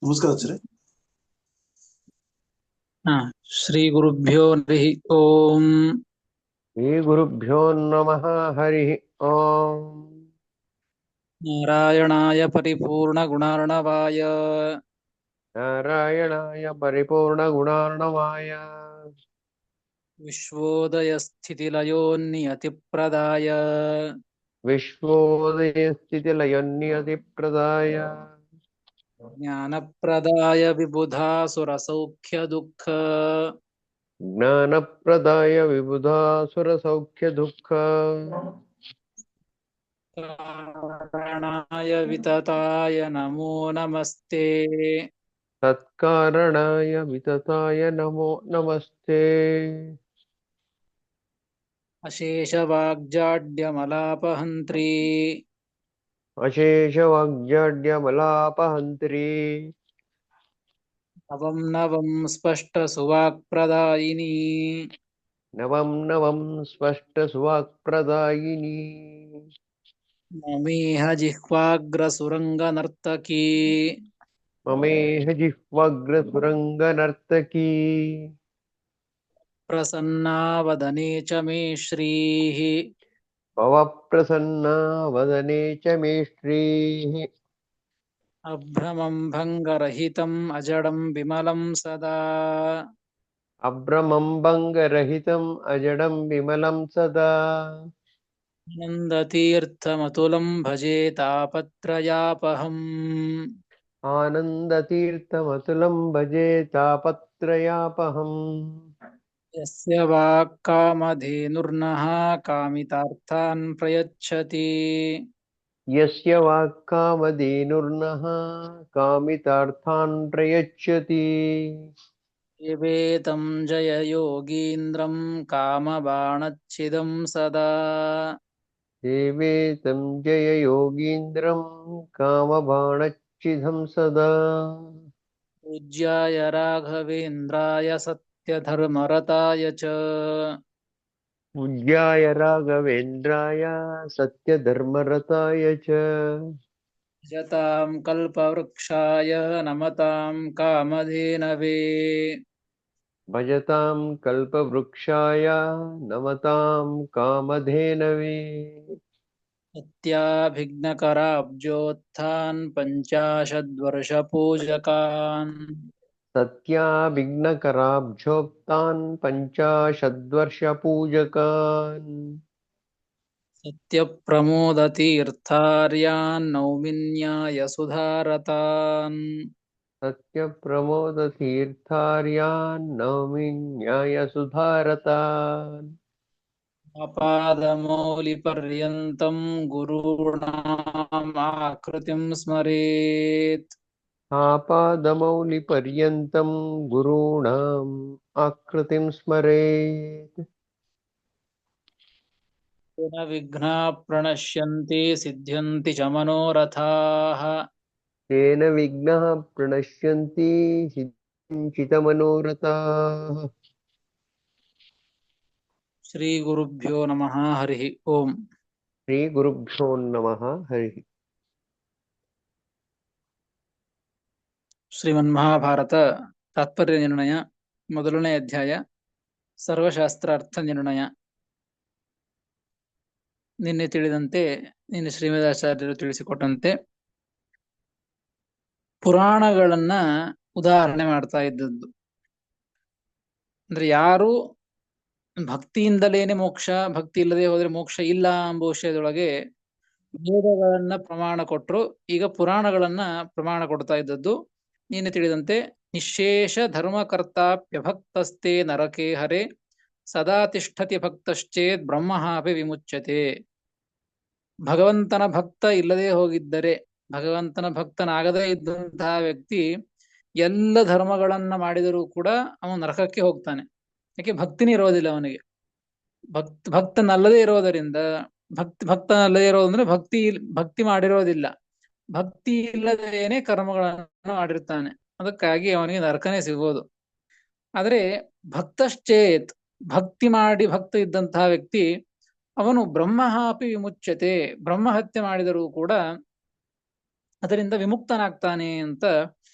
ನಮಸ್ಕಾರ ಆಚಾರ್ಯ. ಶ್ರೀ ಗುರುಭ್ಯೋ ಹರಿ ಓಂ. ಶ್ರೀ ಗುರುಭ್ಯೋ ನಮಃ ಹರಿ ಓಂ. ನಾರಾಯಣಾಯ ಪರಿಪೂರ್ಣ ಗುಣಾರ್ಣವಾಯ ನಾರಾಯಣಾಯ ಪರಿಪೂರ್ಣ ಗುಣಾರ್ಣವಾಯ ವಿಶ್ವೋದಯ ಸ್ಥಿತಿಲಯೋನ್ನಿಯತಿಪ್ರದಾಯ ವಿಶ್ವೋದಯ ಸ್ಥಿತಿ ಲಯೋನ್ನಿಯತಿ ಪ್ರದಾಯ ಜ್ಞಾನಪ್ರದಾಯ ವಿಬುಧಾಸುರ ಸೌಖ್ಯ ದುಃಖ ಜ್ಞಾನಪ್ರದಾಯ ವಿಬುಧಾಸುರ ಸೌಖ್ಯ ದುಃಖ ಕಾರಣಾಯ ವಿತತಾಯ ನಮೋ ನಮಸ್ತೆ. ತತ್ಕಾರಣಾಯ ವಿತತಾಯ ನಮೋ ನಮಸ್ತೆ. ಅಶೇಷ ವಾಗ್ಜಾಡ್ಯಮಲಾಪಹಂತ್ರಿ ಅಶೇಷ ವಾಗ್ಜಾಡ್ಯಮಲಾಪಹಂತ್ರಿ ನವಂ ನವಂ ಸ್ಪಷ್ಟ ಸುವಾಕ್ಪ್ರದಾಯಿನಿ ನವಂ ನವಂ ಸ್ಪಷ್ಟ ಸುವಾಕ್ಪ್ರದಾಯಿನಿ ಮಮೇಹ ಜಿಹ್ವಾಗ್ರಸುರಂಗನರ್ತಕೀ ಮಮೇಹ ಜಿಹ್ವಾಗ್ರಸುರಂಗನರ್ತಕೀ ಪ್ರಸನ್ನಾ ವದನೆ ಚ ಮೇ ಶ್ರೀಃ. ಭವಪ್ರಸನ್ನಾ ವದನೆ ಚ ಮೇ ಶ್ರೀಃ. ಅಭ್ರಮಂ ಭಂಗರಹಿತಂ ಅಜಡಂ ವಿಮಲಂ ಸದಾ ಅಭ್ರಮಂ ಭಂಗರಹಿತಂ ಅಜಡಂ ವಿಮಲಂ ಸದಾ ಆನಂದತೀರ್ಥಮತುಲಂ ಭಜೆ ತಾಪತ್ರಯಾಪಹಂ. ಆನಂದತೀರ್ಥಮತುಲಂ ಭಜೆ ತಾಪತ್ರಯಾಪಹಂ. ಯಸ್ಯ ವಾಕ್ಕಾಮಧೇನುರ್ನಃ ಕಾಮಿತಾರ್ಥಾನ್ ಪ್ರಯಚ್ಛತಿ ಯಸ್ಯ ವಾಕ್ಕಾಮಧೇನುರ್ನಃ ಕಾಮಿತಾರ್ಥಾನ್ ಪ್ರಯಚ್ಛತಿ ಏವೇತಂ ಜಯ ಯೋಗೀಂದ್ರಂ ಕಾಮಬಾಣಚ್ಛಿದಂ ಸದಾ ದೇವೇ तं ಜಯ ಯೋಗೀಂದ್ರಂ ಕಾಮಬಾಣಚ್ಛಿದಂ ಸದಾ ಪೂಜ್ಯಾಯ ರಾಘವೇಂದ್ರಾಯ ಸತ್ಯಧರ್ಮರತಾಯ ಚ ಪೂಜ್ಯಾಯ ರಾಘವೇಂದ್ರಾಯ ಸತ್ಯಧರ್ಮರತಾಯ ಚ ಯತಾಂ ಕಲ್ಪವೃಕ್ಷಾಯ ನಮತಾಂ ಕಾಮಧೇನವೇ ಭಜತಾಂ ಕಲ್ಪವೃಕ್ಷಾಯ ನಮತಾಂ ಕಾಮಧೇನವೇ ಸತ್ಯಾಭಿಘ್ನಕರಾಬ್ಜೋತ್ಥಾನ್ ಪಂಚಾಶದ್ವರ್ಷಪೂಜಕಾನ್ ಸತ್ಯಾಭಿಘ್ನಕರಾಬ್ಜೋಕ್ತಾನ್ ಪಂಚಾಶದ್ವರ್ಷಪೂಜಕಾನ್ ಸತ್ಯಪ್ರಮೋದತೀರ್ಥಾರ್ಯಾನ್ ನೌಮಿನ್ಯಾಯ ಸುಧಾರತಾನ್ ಸತ್ಯಪ್ರಮೋದತೀರ್ಥಾರ್ಯಾನ್ ನೌಮಿ ನ್ಯಾಯಸುಧಾರತಾನ್ ಅಪಾದಮೌಲಿಪರ್ಯಂತಂ ಗುರುಣಾಮಾಕೃತಿಂ ಸ್ಮರೇತ್. ಆಪಾದಮೌಲಿಪರ್ಯಂತಂ ಗುರುಣಾಂ ಆಕೃತಿಂ ಸ್ಮರೇತ್. ತೇನ ವಿಘ್ನಾಃ ಪ್ರಣಶ್ಯಂತಿ ಸಿದ್ಧ್ಯಂತಿ ಚ ಮನೋರಥಾಃ. ತೇನ ವಿಘ್ನಃ ಪ್ರಣಶ್ಯಂತಿ ಸಿದ್ಧಿಂಚಿತಮನೋರಥಾಃ. ಶ್ರೀ ಗುರುಭ್ಯೋ ನಮಃ ಹರಿ ಓಂ. ಶ್ರೀ ಗುರುಭ್ಯೋ ನಮಃ ಹರಿ. ಶ್ರೀಮನ್ಮಹಾಭಾರತ ತಾತ್ಪರ್ಯ ನಿರ್ಣಯ ಮೊದಲನೇ ಅಧ್ಯಾಯ ಸರ್ವಶಾಸ್ತ್ರ ಅರ್ಥ ನಿರ್ಣಯ. ನಿನ್ನೆ ತಿಳಿದಂತೆ, ನಿನ್ನೆ ಶ್ರೀಮದಾಚಾರ್ಯರು ತಿಳಿಸಿಕೊಟ್ಟಂತೆ ಪುರಾಣಗಳನ್ನ ಉದಾಹರಣೆ ಮಾಡ್ತಾ ಇದ್ದದ್ದು. ಅಂದ್ರೆ ಯಾರು ಭಕ್ತಿಯಿಂದಲೇನೆ ಮೋಕ್ಷ, ಭಕ್ತಿ ಇಲ್ಲದೆ ಹೋದ್ರೆ ಮೋಕ್ಷ ಇಲ್ಲ ಎಂಬ ವಿಷಯದೊಳಗೆ ವೇದಗಳನ್ನ ಪ್ರಮಾಣ ಕೊಟ್ಟರು. ಈಗ ಪುರಾಣಗಳನ್ನ ಪ್ರಮಾಣ ಕೊಡ್ತಾ ಇದ್ದದ್ದು. ನೀನೆ ತಿಳಿದಂತೆ ನಿಶೇಷ ಧರ್ಮಕರ್ತಾಪ್ಯಭಕ್ತಸ್ತೆ ನರಕೆ ಹರೆ ಸದಾ ತಿಷ್ಠತಿ ಭಕ್ತಶ್ಚೇತ್ ಬ್ರಹ್ಮಹಾಪಿ ವಿಮುಚ್ಯತೆ. ಭಗವಂತನ ಭಕ್ತ ಇಲ್ಲದೆ ಹೋಗಿದ್ದರೆ, ಭಗವಂತನ ಭಕ್ತನಾಗದೇ ಇದ್ದಂತಹ ವ್ಯಕ್ತಿ ಎಲ್ಲ ಧರ್ಮಗಳನ್ನ ಮಾಡಿದರೂ ಕೂಡ ಅವನು ನರಕಕ್ಕೆ ಹೋಗ್ತಾನೆ. ಯಾಕೆ? ಭಕ್ತಿನೇ ಇರೋದಿಲ್ಲ ಅವನಿಗೆ. ಭಕ್ತನಲ್ಲದೇ ಇರೋದರಿಂದ, ಭಕ್ತನಲ್ಲದೇ ಇರೋದಂದ್ರೆ ಭಕ್ತಿ ಮಾಡಿರೋದಿಲ್ಲ. ಭಕ್ತಿ ಇಲ್ಲದೇನೆ ಕರ್ಮಗಳನ್ನು ಮಾಡಿರ್ತಾನೆ. ಅದಕ್ಕಾಗಿ ಅವನಿಗೆ ನರಕನೇ ಸಿಗೋದು. ಆದ್ರೆ ಭಕ್ತಶ್ಚೇತ್, ಭಕ್ತಿ ಮಾಡಿ ಭಕ್ತ ಇದ್ದಂತಹ ವ್ಯಕ್ತಿ ಅವನು ಬ್ರಹ್ಮಹಾಪಿ ವಿಮುಚ್ಯತೆ, ಬ್ರಹ್ಮಹತ್ಯೆ ಮಾಡಿದರೂ ಕೂಡ ಅದರಿಂದ ವಿಮುಕ್ತನಾಗ್ತಾನೆ ಅಂತ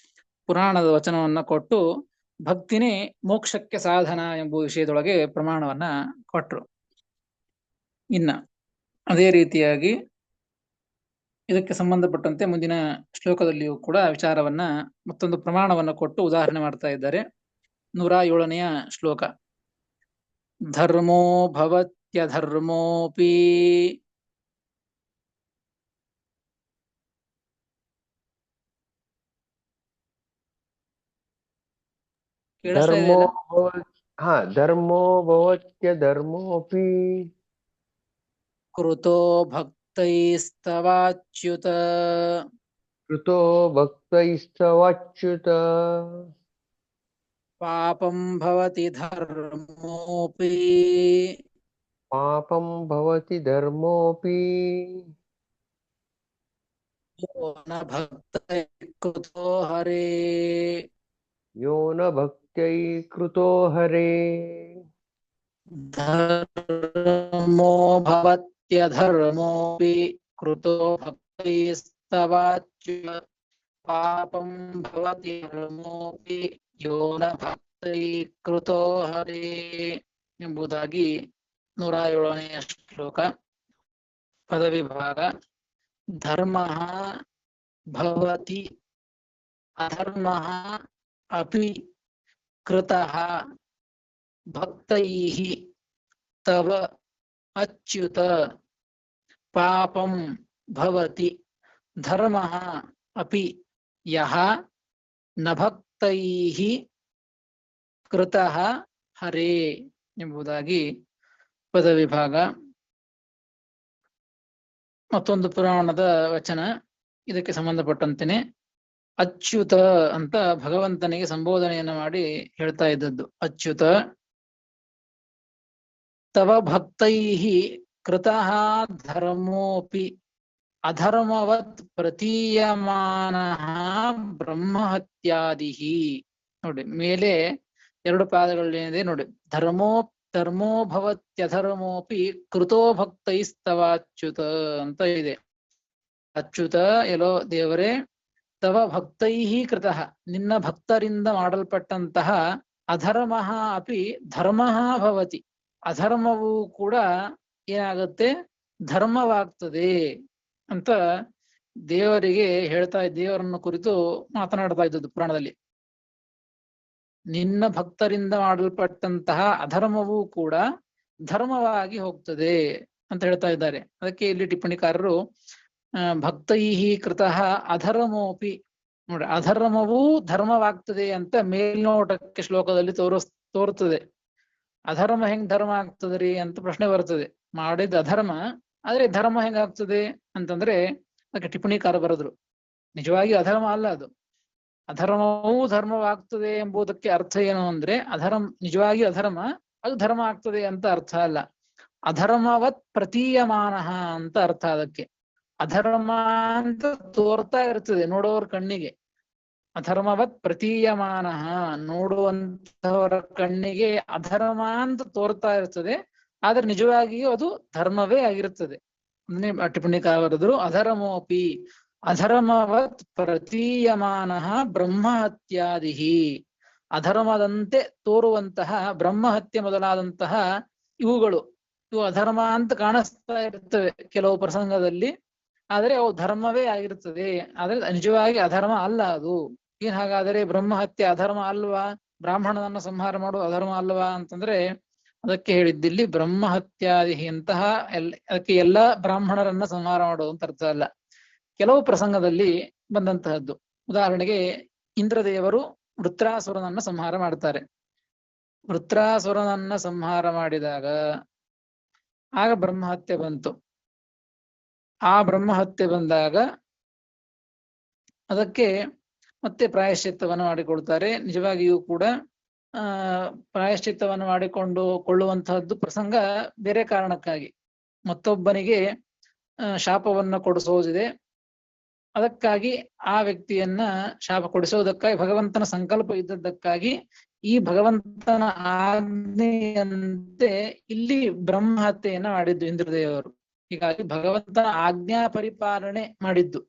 ಪುರಾಣದ ವಚನವನ್ನ ಕೊಟ್ಟು ಭಕ್ತಿನೇ ಮೋಕ್ಷಕ್ಕೆ ಸಾಧನ ಎಂಬ ವಿಷಯದೊಳಗೆ ಪ್ರಮಾಣವನ್ನ ಕೊಟ್ರು. ಇನ್ನ ಅದೇ ರೀತಿಯಾಗಿ ಇದಕ್ಕೆ ಸಂಬಂಧಪಟ್ಟಂತೆ ಮುಂದಿನ ಶ್ಲೋಕದಲ್ಲಿಯೂ ಕೂಡ ವಿಚಾರವನ್ನ ಮತ್ತೊಂದು ಪ್ರಮಾಣವನ್ನು ಕೊಟ್ಟು ಉದಾಹರಣೆ ಮಾಡ್ತಾ ಇದ್ದಾರೆ. 107ನೇ ಶ್ಲೋಕ. ಧರ್ಮೋ ಭವತ್ಯಧರ್ಮೋಪಿ ಕೇಳಿಸ್ತಾ ಧರ್ಮೋ ಇದೆಯಲ್ಲ? ಧರ್ಮೋ ಭವತ್ಯಧರ್ಮೋಪಿ ಕೃತೋ ಭಕ್ತೈಸ್ತವಾಚ್ಯುತ ಕೃತೋ ಭಕ್ತೈಸ್ತವಾಚ್ಯುತ ಪಾಪಂ ಭವತಿ ಧರ್ಮೋಪಿ ಪಾಪಂ ಭವತಿ ಧರ್ಮೋಪಿ ಯೋ ನ ಭಕ್ತೈ ಕೃತೋ ಹರೇ ಯೋ ನ ಭಕ್ತೈ ಕೃತೋ ಹರೇ. ಧರ್ಮೋ ಭವತ್ಯಧರ್ಮೋಪಿ ಕೃತೋ ಭಕ್ತೈಸ್ತವಾಚ್ಯುತ ಪಾಪಂ ಭವತಿ ಧರ್ಮೋಪಿ ಯೋ ನ ಭಕ್ತೈ ಕೃತೋ ಹರೇ ಎಂಬುದಾಗಿ 107ನೇ ಶ್ಲೋಕ. ಪದವಿಭಾಗ. ಧರ್ಮಃ ಭವತಿ ಅಧರ್ಮಃ ಅಪಿ ಕೃತಃ ಭಕ್ತೈಃ ತವ ಅಚ್ಯುತ ಪಾಪಂ ಭವತಿ ಧರ್ಮಃ ಅಪಿ ಯಃ ನ ಭಕ್ತೈಃ ಕೃತಃ ಹರೇ ಎಂಬುದಾಗಿ ಪದವಿಭಾಗ. ಮತ್ತೊಂದು ಪುರಾಣದ ವಚನ ಇದಕ್ಕೆ ಸಂಬಂಧಪಟ್ಟಂತೆನೆ. ಅಚ್ಯುತ ಅಂತ ಭಗವಂತನಿಗೆ ಸಂಬೋಧನೆಯನ್ನು ಮಾಡಿ ಹೇಳ್ತಾ ಇದ್ದದ್ದು. ಅಚ್ಯುತ ತವ ಭಕ್ತೈಃ ಕೃತಃ ಧರ್ಮೋಪಿ ಅಧರ್ಮವತ್ ಪ್ರತೀಯಮಾನಃ ಬ್ರಹ್ಮಹತ್ಯಾದಿಃ. ನೋಡಿ, ಮೇಲೆ 2 ಪಾದಗಳೇನಿದೆ ನೋಡಿ. ಧರ್ಮೋ ಭವತ್ಯಧರ್ಮೋಪಿ ಕೃತೋ ಭಕ್ತೈಸ್ತವಾಚ್ಯುತ ಅಂತ ಇದೆ. ಅಚ್ಯುತ, ಎಲ್ಲೋ ದೇವರೇ, ತವ ಭಕ್ತೈಃ ಕೃತಃ, ನಿನ್ನ ಭಕ್ತರಿಂದ ಮಾಡಲ್ಪಟ್ಟಂತಹ ಅಧರ್ಮಃ ಅಪಿ ಧರ್ಮಃ ಭವತಿ, ಅಧರ್ಮವೂ ಕೂಡ ಏನಾಗುತ್ತೆ, ಧರ್ಮವಾಗ್ತದೆ ಅಂತ ದೇವರಿಗೆ ದೇವರನ್ನು ಕುರಿತು ಮಾತನಾಡ್ತಾ ಇದ್ದದ್ದು ಪುರಾಣದಲ್ಲಿ. ನಿನ್ನ ಭಕ್ತರಿಂದ ಮಾಡಲ್ಪಟ್ಟಂತಹ ಅಧರ್ಮವೂ ಕೂಡ ಧರ್ಮವಾಗಿ ಹೋಗ್ತದೆ ಅಂತ ಹೇಳ್ತಾ ಇದ್ದಾರೆ. ಅದಕ್ಕೆ ಇಲ್ಲಿ ಟಿಪ್ಪಣಿಕಾರರು ಭಕ್ತೈಃ ಕೃತಃ ಅಧರ್ಮೋಪಿ, ನೋಡಿ, ಅಧರ್ಮವೂ ಧರ್ಮವಾಗ್ತದೆ ಅಂತ ಮೇಲ್ನೋಟಕ್ಕೆ ಶ್ಲೋಕದಲ್ಲಿ ತೋರುತ್ತದೆ. ಅಧರ್ಮ ಹೆಂಗ್ ಧರ್ಮ ಆಗ್ತದ್ರಿ ಅಂತ ಪ್ರಶ್ನೆ ಬರ್ತದೆ. ಮಾಡಿದ ಅಧರ್ಮ, ಆದ್ರೆ ಧರ್ಮ ಹೆಂಗಾಗ್ತದೆ ಅಂತಂದ್ರೆ ಅದಕ್ಕೆ ಟಿಪ್ಪಣಿಕಾರ ಬರೆದ್ರು, ನಿಜವಾಗಿ ಅಧರ್ಮ ಅಲ್ಲ ಅದು, ಅಧರ್ಮವೂ ಧರ್ಮವಾಗ್ತದೆ ಎಂಬುದಕ್ಕೆ ಅರ್ಥ ಏನು ಅಂದ್ರೆ ನಿಜವಾಗಿ ಅಧರ್ಮ ಅದು ಧರ್ಮ ಆಗ್ತದೆ ಅಂತ ಅರ್ಥ ಅಲ್ಲ. ಅಧರ್ಮವತ್ ಪ್ರತೀಯಮಾನ ಅಂತ ಅರ್ಥ. ಅದಕ್ಕೆ ಅಧರ್ಮ ಅಂತ ತೋರ್ತಾ ಇರ್ತದೆ ನೋಡುವವರ ಕಣ್ಣಿಗೆ. ಅಧರ್ಮವತ್ ಪ್ರತೀಯಮಾನ, ನೋಡುವಂತವರ ಕಣ್ಣಿಗೆ ಅಧರ್ಮ ಅಂತ ತೋರ್ತಾ ಇರ್ತದೆ, ಆದ್ರೆ ನಿಜವಾಗಿಯೂ ಅದು ಧರ್ಮವೇ ಆಗಿರುತ್ತದೆ. ಟಿಪ್ಪಣಿಕಾರ ಬರೆದ್ರು, ಅಧರ್ಮೋಪಿ ಅಧರ್ಮವತ್ ಪ್ರತೀಯಮಾನ ಬ್ರಹ್ಮಹತ್ಯಾದಿಃ. ಅಧರ್ಮದಂತೆ ತೋರುವಂತಹ ಬ್ರಹ್ಮಹತ್ಯೆ ಮೊದಲಾದಂತಹ ಇವು ಅಧರ್ಮ ಅಂತ ಕಾಣಿಸ್ತಾ ಇರ್ತವೆ ಕೆಲವು ಪ್ರಸಂಗದಲ್ಲಿ, ಆದ್ರೆ ಅವು ಧರ್ಮವೇ ಆಗಿರ್ತದೆ. ಆದ್ರೆ ನಿಜವಾಗಿ ಅಧರ್ಮ ಅಲ್ಲ ಅದು. ಏನ್ ಹಾಗಾದರೆ ಬ್ರಹ್ಮಹತ್ಯೆ ಅಧರ್ಮ ಅಲ್ವಾ, ಬ್ರಾಹ್ಮಣನನ್ನ ಸಂಹಾರ ಮಾಡೋದು ಅಧರ್ಮ ಅಲ್ವಾ ಅಂತಂದ್ರೆ ಅದಕ್ಕೆ ಹೇಳಿದ್ದಿಲ್ಲಿ ಬ್ರಹ್ಮಹತ್ಯಾದಿ ಅಂತಹ ಅದಕ್ಕೆ ಎಲ್ಲಾ ಬ್ರಾಹ್ಮಣರನ್ನ ಸಂಹಾರ ಮಾಡೋದು ಅಂತ ಅರ್ಥ ಅಲ್ಲ. ಕೆಲವು ಪ್ರಸಂಗದಲ್ಲಿ ಬಂದಂತಹದ್ದು. ಉದಾಹರಣೆಗೆ ಇಂದ್ರದೇವರು ವೃತ್ರಾಸುರನನ್ನ ಸಂಹಾರ ಮಾಡ್ತಾರೆ. ವೃತ್ರಾಸುರನನ್ನ ಸಂಹಾರ ಮಾಡಿದಾಗ ಆಗ ಬ್ರಹ್ಮಹತ್ಯೆ ಬಂತು. ಆ ಬ್ರಹ್ಮಹತ್ಯೆ ಬಂದಾಗ ಅದಕ್ಕೆ ಮತ್ತೆ ಪ್ರಾಯಶ್ಚಿತ್ತವನ್ನು ಮಾಡಿಕೊಳ್ತಾರೆ. ನಿಜವಾಗಿಯೂ ಕೂಡ ಪ್ರಾಯಶ್ಚಿತ್ತವನ್ನು ಕೊಳ್ಳುವಂತಹದ್ದು ಪ್ರಸಂಗ ಬೇರೆ ಕಾರಣಕ್ಕಾಗಿ, ಮತ್ತೊಬ್ಬನಿಗೆ ಶಾಪವನ್ನು ಕೊಡಿಸೋದಿದೆ, ಅದಕ್ಕಾಗಿ ಆ ವ್ಯಕ್ತಿಯನ್ನ ಶಾಪ ಕೊಡಿಸೋದಕ್ಕಾಗಿ ಭಗವಂತನ ಸಂಕಲ್ಪ ಇದ್ದದ್ದಕ್ಕಾಗಿ ಈ ಭಗವಂತನ ಆಜ್ಞೆಯಂತೆ ಇಲ್ಲಿ ಬ್ರಹ್ಮಹತ್ಯೆಯನ್ನ ಮಾಡಿದ್ದು ಇಂದ್ರದೇವರು. ಹೀಗಾಗಿ ಭಗವಂತನ ಆಜ್ಞಾ ಪರಿಪಾಲನೆ ಮಾಡಿದ್ದು.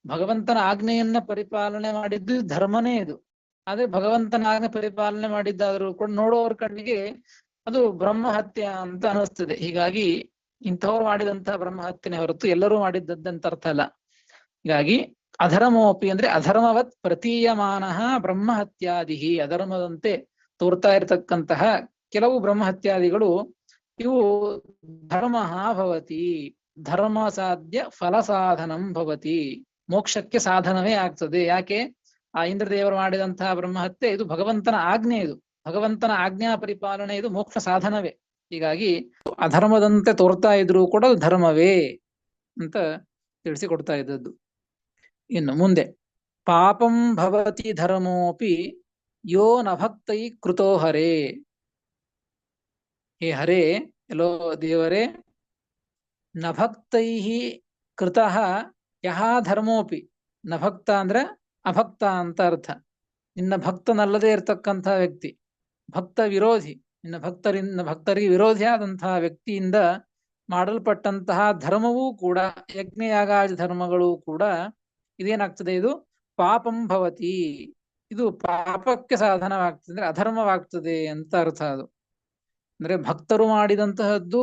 ಭಗವಂತನ ಆಜ್ಞೆಯನ್ನ ಪರಿಪಾಲನೆ ಮಾಡಿದ್ದು ಧರ್ಮನೇ ಇದು. ಆದ್ರೆ ಭಗವಂತನ ಆಜ್ಞೆ ಪರಿಪಾಲನೆ ಮಾಡಿದ್ದಾದ್ರೂ ಕೂಡ ನೋಡುವವರ ಕಣ್ಣಿಗೆ ಅದು ಬ್ರಹ್ಮಹತ್ಯ ಅಂತ ಅನಿಸ್ತದೆ. ಹೀಗಾಗಿ ಇಂಥವ್ರು ಮಾಡಿದಂತಹ ಬ್ರಹ್ಮಹತ್ಯೆನೇ ಹೊರತು ಎಲ್ಲರೂ ಮಾಡಿದ್ದದ್ದಂತ ಅರ್ಥ ಅಲ್ಲ. ಹೀಗಾಗಿ ಅಧರ್ಮೋಪಿ ಅಂದ್ರೆ ಅಧರ್ಮವತ್ ಪ್ರತೀಯಮಾನ ಬ್ರಹ್ಮಹತ್ಯಾದಿಹಿ, ಅಧರ್ಮದಂತೆ ತೋರ್ತಾ ಇರತಕ್ಕಂತಹ ಕೆಲವು ಬ್ರಹ್ಮಹತ್ಯಾದಿಗಳು ಇವು ಧರ್ಮ ಭವತಿ, ಧರ್ಮ ಸಾಧ್ಯ ಫಲ ಸಾಧನಂ ಭವತಿ, ಮೋಕ್ಷಕ್ಕೆ ಸಾಧನವೇ ಆಗ್ತದೆ. ಯಾಕೆ? ಆ ಇಂದ್ರದೇವರು ಮಾಡಿದಂತಹ ಬ್ರಹ್ಮಹತ್ಯೆ ಇದು ಭಗವಂತನ ಆಜ್ಞೆ, ಇದು ಭಗವಂತನ ಆಜ್ಞಾ ಪರಿಪಾಲನೆ, ಇದು ಮೋಕ್ಷ ಸಾಧನವೇ. ಹೀಗಾಗಿ ಅಧರ್ಮದಂತೆ ತೋರ್ತಾ ಇದ್ರೂ ಕೂಡ ಅದು ಧರ್ಮವೇ ಅಂತ ತಿಳಿಸಿಕೊಡ್ತಾ ಇದ್ದದ್ದು. ಇನ್ನು ಮುಂದೆ ಪಾಪಂ ಭವತಿ ಧರ್ಮೋಪಿ ಯೋ ನ ಭಕ್ತೈ ಕೃತೋ ಹರೇ. ಹೇ ಹರೇ, ಎಲ್ಲೋ ದೇವರೇ, ನ ಭಕ್ತೈ ಕೃತಃ ಯಹ ಧರ್ಮೋಪಿ. ನ ಭಕ್ತ ಅಂದ್ರೆ ಅಭಕ್ತ ಅಂತ ಅರ್ಥ. ನಿನ್ನ ಭಕ್ತನಲ್ಲದೆ ಇರತಕ್ಕಂಥ ವ್ಯಕ್ತಿ, ಭಕ್ತ ವಿರೋಧಿ, ಭಕ್ತರಿಗೆ ವಿರೋಧಿಯಾದಂತಹ ವ್ಯಕ್ತಿಯಿಂದ ಮಾಡಲ್ಪಟ್ಟಂತಹ ಧರ್ಮವೂ ಕೂಡ, ಯಜ್ಞಯಾಗಾದಿ ಧರ್ಮಗಳು ಕೂಡ ಇದೇನಾಗ್ತದೆ, ಇದು ಪಾಪಂ ಭವತಿ, ಇದು ಪಾಪಕ್ಕೆ ಸಾಧನವಾಗ್ತದೆ, ಅಂದ್ರೆ ಅಧರ್ಮವಾಗ್ತದೆ ಅಂತ ಅರ್ಥ. ಅದು ಅಂದ್ರೆ ಭಕ್ತರು ಮಾಡಿದಂತಹದ್ದು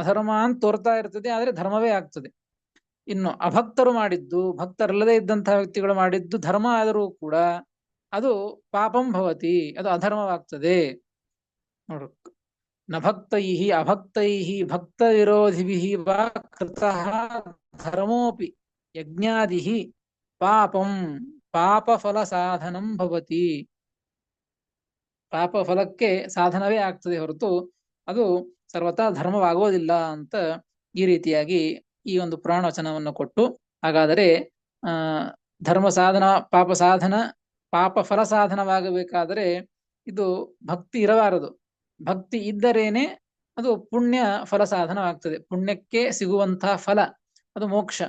ಅಧರ್ಮ ಅಂತ ತೋರ್ತಾ ಇರ್ತದೆ, ಆದ್ರೆ ಧರ್ಮವೇ ಆಗ್ತದೆ. ಇನ್ನು ಅಭಕ್ತರು ಮಾಡಿದ್ದು, ಭಕ್ತರಲ್ಲದೆ ಇದ್ದಂತಹ ವ್ಯಕ್ತಿಗಳು ಮಾಡಿದ್ದು ಧರ್ಮ ಆದರೂ ಕೂಡ ಅದು ಪಾಪಂ ಭವತಿ, ಅದು ಅಧರ್ಮವಾಗ್ತದೆ. ನೋಡು, ನ ಭಕ್ತೈ ಅಭಕ್ತೈ ಭಕ್ತ ವಿರೋಧಿಭಿ ವಾ ಕೃತಃ ಧರ್ಮೋಪಿ ಯಜ್ಞಾದಿ ಪಾಪಂ ಪಾಪ ಫಲ ಸಾಧನಂ ಭವತಿ. ಪಾಪ ಫಲಕ್ಕೆ ಸಾಧನವೇ ಆಗ್ತದೆ ಹೊರತು ಅದು ಸರ್ವತಾ ಧರ್ಮವಾಗೋದಿಲ್ಲ ಅಂತ ಈ ರೀತಿಯಾಗಿ ಈ ಒಂದು ಪುರಾಣ ವಚನವನ್ನು ಕೊಟ್ಟು, ಹಾಗಾದರೆ ಧರ್ಮ ಸಾಧನ ಪಾಪ ಸಾಧನ, ಪಾಪ ಫಲ ಸಾಧನವಾಗಬೇಕಾದರೆ ಇದು ಭಕ್ತಿ ಇರಬಾರದು. ಭಕ್ತಿ ಇದ್ದರೇನೆ ಅದು ಪುಣ್ಯ ಫಲ ಸಾಧನವಾಗ್ತದೆ. ಪುಣ್ಯಕ್ಕೆ ಸಿಗುವಂತಹ ಫಲ ಅದು ಮೋಕ್ಷ.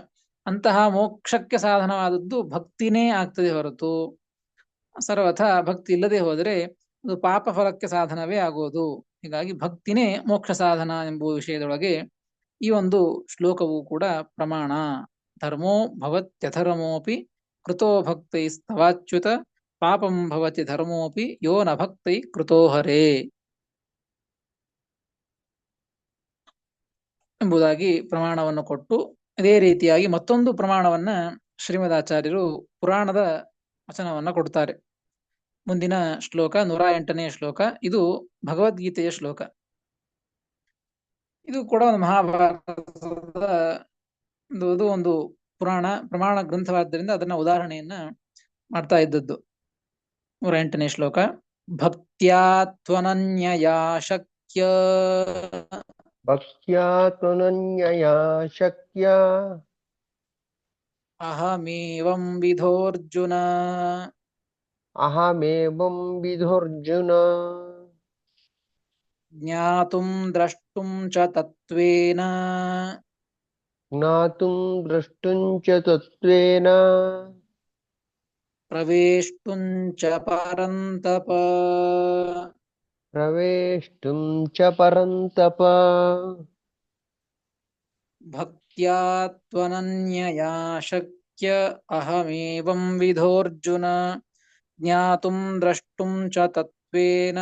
ಅಂತಹ ಮೋಕ್ಷಕ್ಕೆ ಸಾಧನವಾದದ್ದು ಭಕ್ತಿನೇ ಆಗ್ತದೆ ಹೊರತು ಸರ್ವಥಾ ಭಕ್ತಿ ಇಲ್ಲದೆ ಹೋದರೆ ಅದು ಪಾಪ ಫಲಕ್ಕೆ ಸಾಧನವೇ ಆಗುವುದು. ಹೀಗಾಗಿ ಭಕ್ತಿನೇ ಮೋಕ್ಷ ಸಾಧನ ಎಂಬುವ ವಿಷಯದೊಳಗೆ ಈ ಒಂದು ಶ್ಲೋಕವು ಕೂಡ ಪ್ರಮಾಣ. ಧರ್ಮೋ ಭವತ್ಯಧರ್ಮೋಪಿ ಕೃತೋ ಭಕ್ತೈ ಸ್ತವಾಚ್ಯುತ ಪಾಪಂ ಭವತಿ ಧರ್ಮೋಪಿ ಯೋ ನ ಭಕ್ತೈ ಕೃತೋ ಹರೇ ಎಂಬುದಾಗಿ ಪ್ರಮಾಣವನ್ನು ಕೊಟ್ಟು, ಇದೇ ರೀತಿಯಾಗಿ ಮತ್ತೊಂದು ಪ್ರಮಾಣವನ್ನ ಶ್ರೀಮದಾಚಾರ್ಯರು ಪುರಾಣದ ವಚನವನ್ನ ಕೊಡ್ತಾರೆ. ಮುಂದಿನ ಶ್ಲೋಕ 108ನೇ ಶ್ಲೋಕ. ಇದು ಭಗವದ್ಗೀತೆಯ ಶ್ಲೋಕ. ಇದು ಕೂಡ ಒಂದು ಮಹಾಭಾರತದ ಒಂದು ಪ್ರಮಾಣ ಗ್ರಂಥವಾದ್ದರಿಂದ ಅದನ್ನ ಉದಾಹರಣೆಯನ್ನ ಮಾಡ್ತಾ ಇದ್ದದ್ದು. 108ನೇ ಶ್ಲೋಕ. ಭಕ್ತ್ಯಾ ತ್ವನನ್ಯಯಾ ಶಕ್ಯ ಅಹಮೇವಂ ವಿಧೋರ್ಜುನ ಜ್ಞಾತುಂ ದ್ರಷ್ಟುಂ ಚ ತತ್ವೇನ ಪ್ರವೇಷ್ಟುಂ ಚ ಪರಂತಪ. ಭಕ್ತ್ಯಾ ತ್ವನನ್ಯಯಾ ಶಕ್ಯ ಅಹಮೇವಂ ವಿಧೋರ್ಜುನ ಜ್ಞಾತುಂ ದ್ರಷ್ಟುಂ ಚ ತತ್ವೇನ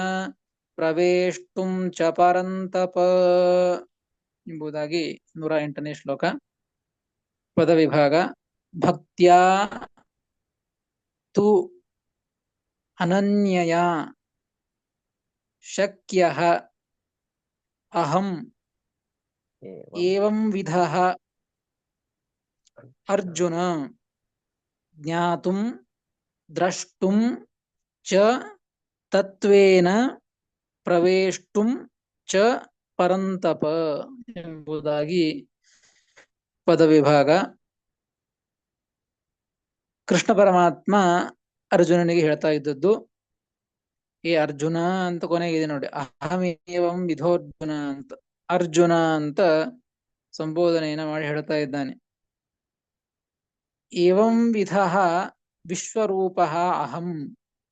ಪ್ರವೇಷ್ಟುಂ ಚ ಪರಂತಪ ಎಂಬುದಾಗಿ 108ನೇ ಶ್ಲೋಕ. ಪದವಿಭಾಗ. ಭಕ್ತ್ಯಾ ತು ಅನನ್ಯಯಾ ಶಕ್ಯಃ ಅಹಂ ಏವಂ ವಿಧಃ ಅರ್ಜುನ ಜ್ಞಾತುಂ ದ್ರಷ್ಟುಂ ಚ ತತ್ವೇನ ಪ್ರವೇಷ್ಟುಂ ಚ ಪರಂತಪ ಎಂಬುದಾಗಿ ಪದವಿಭಾಗ. ಕೃಷ್ಣ ಪರಮಾತ್ಮ ಅರ್ಜುನನಿಗೆ ಹೇಳ್ತಾ ಇದ್ದದ್ದು, ಏ ಅರ್ಜುನ ಅಂತ ಕೊನೆಗಿದೆ ನೋಡಿ, ಅಹಮೇವಂ ವಿಧೋರ್ಜುನ ಅಂತ ಅರ್ಜುನ ಅಂತ ಸಂಬೋಧನೆಯನ್ನ ಮಾಡಿ ಹೇಳ್ತಾ ಇದ್ದಾನೆ. ಏವಂ ವಿಧಃ ವಿಶ್ವರೂಪ ಅಹಂ.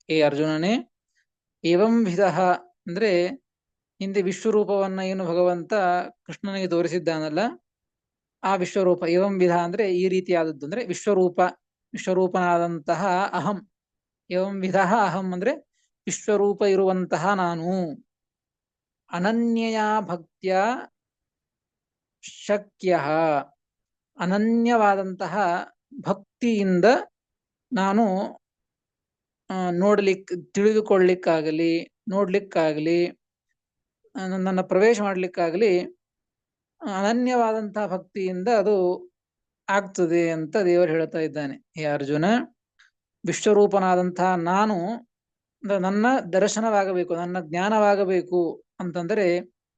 ಏ ಅರ್ಜುನನೇ, ಏವಂ ವಿಧಃ ಅಂದ್ರೆ ಹಿಂದೆ ವಿಶ್ವರೂಪವನ್ನ ಏನು ಭಗವಂತ ಕೃಷ್ಣನಿಗೆ ತೋರಿಸಿದ್ದಾನಲ್ಲ, ಆ ವಿಶ್ವರೂಪ. ಏವಂ ವಿಧ ಅಂದ್ರೆ ಈ ರೀತಿಯಾದದ್ದು, ಅಂದ್ರೆ ವಿಶ್ವರೂಪ ವಿಶ್ವರೂಪನಾದಂತಹ ಅಹಂ. ಏವಂ ವಿಧಃ ಅಹಂ ಅಂದ್ರೆ ವಿಶ್ವರೂಪ ಇರುವಂತಹ ನಾನು. ಅನನ್ಯಯಾ ಭಕ್ತಿಯ ಶಕ್ಯ, ಅನನ್ಯವಾದಂತಹ ಭಕ್ತಿಯಿಂದ ನಾನು ತಿಳಿದುಕೊಳ್ಳಿಕ್ಕಾಗಲಿ, ನೋಡ್ಲಿಕ್ಕಾಗಲಿ, ನನ್ನನ್ನು ಪ್ರವೇಶ ಮಾಡ್ಲಿಕ್ಕಾಗಲಿ ಅನನ್ಯವಾದಂತಹ ಭಕ್ತಿಯಿಂದ ಅದು ಆಗ್ತದೆ ಅಂತ ದೇವರು ಹೇಳ್ತಾ ಇದ್ದಾನೆ. ಹೇ ಅರ್ಜುನ, ವಿಶ್ವರೂಪನಾದಂತಹ ನಾನು ನನ್ನ ದರ್ಶನವಾಗಬೇಕು, ನನ್ನ ಜ್ಞಾನವಾಗಬೇಕು ಅಂತಂದ್ರೆ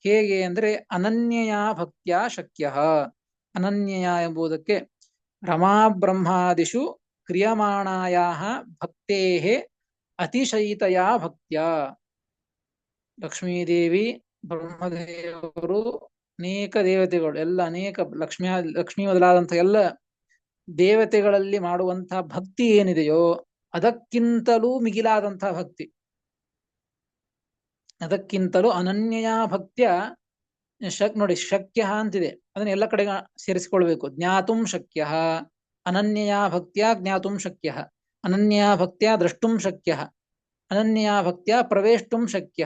ಹೇಗೆ ಅಂದ್ರೆ ಅನನ್ಯಯ ಭಕ್ತ್ಯ ಶಕ್ಯ. ಅನನ್ಯಯ ಎಂಬುದಕ್ಕೆ ರಮಾ ಬ್ರಹ್ಮಾದಿಷು ಕ್ರಿಯಮಾಣಾಯ ಭಕ್ತೇ ಅತಿಶಯಿತಯ ಭಕ್ತ್ಯ. ಲಕ್ಷ್ಮೀದೇವಿ, ಬ್ರಹ್ಮದೇವರು, ಅನೇಕ ದೇವತೆಗಳು ಎಲ್ಲ ಅನೇಕ ಲಕ್ಷ್ಮೀ ಮೊದಲಾದಂತಹ ಎಲ್ಲ ದೇವತೆಗಳಲ್ಲಿ ಮಾಡುವಂತಹ ಭಕ್ತಿ ಏನಿದೆಯೋ ಅದಕ್ಕಿಂತಲೂ ಮಿಗಿಲಾದಂತಹ ಭಕ್ತಿ, ಅದಕ್ಕಿಂತಲೂ ಅನನ್ಯಯ ಭಕ್ತ್ಯ ನೋಡಿ ಶಕ್ಯ ಅಂತಿದೆ, ಅದನ್ನ ಎಲ್ಲ ಕಡೆ ಸೇರಿಸಿಕೊಳ್ಬೇಕು. ಜ್ಞಾತುಂ ಶಕ್ಯ, ಅನನ್ಯಯ ಭಕ್ತ್ಯ ಜ್ಞಾತುಂ ಶಕ್ಯ, ಅನನ್ಯಯ ಭಕ್ತ್ಯ ದ್ರಷ್ಟುಂ ಶಕ್ಯ, ಅನನ್ಯಯ ಭಕ್ತ್ಯ ಪ್ರವೇಷ್ಟುಂ ಶಕ್ಯ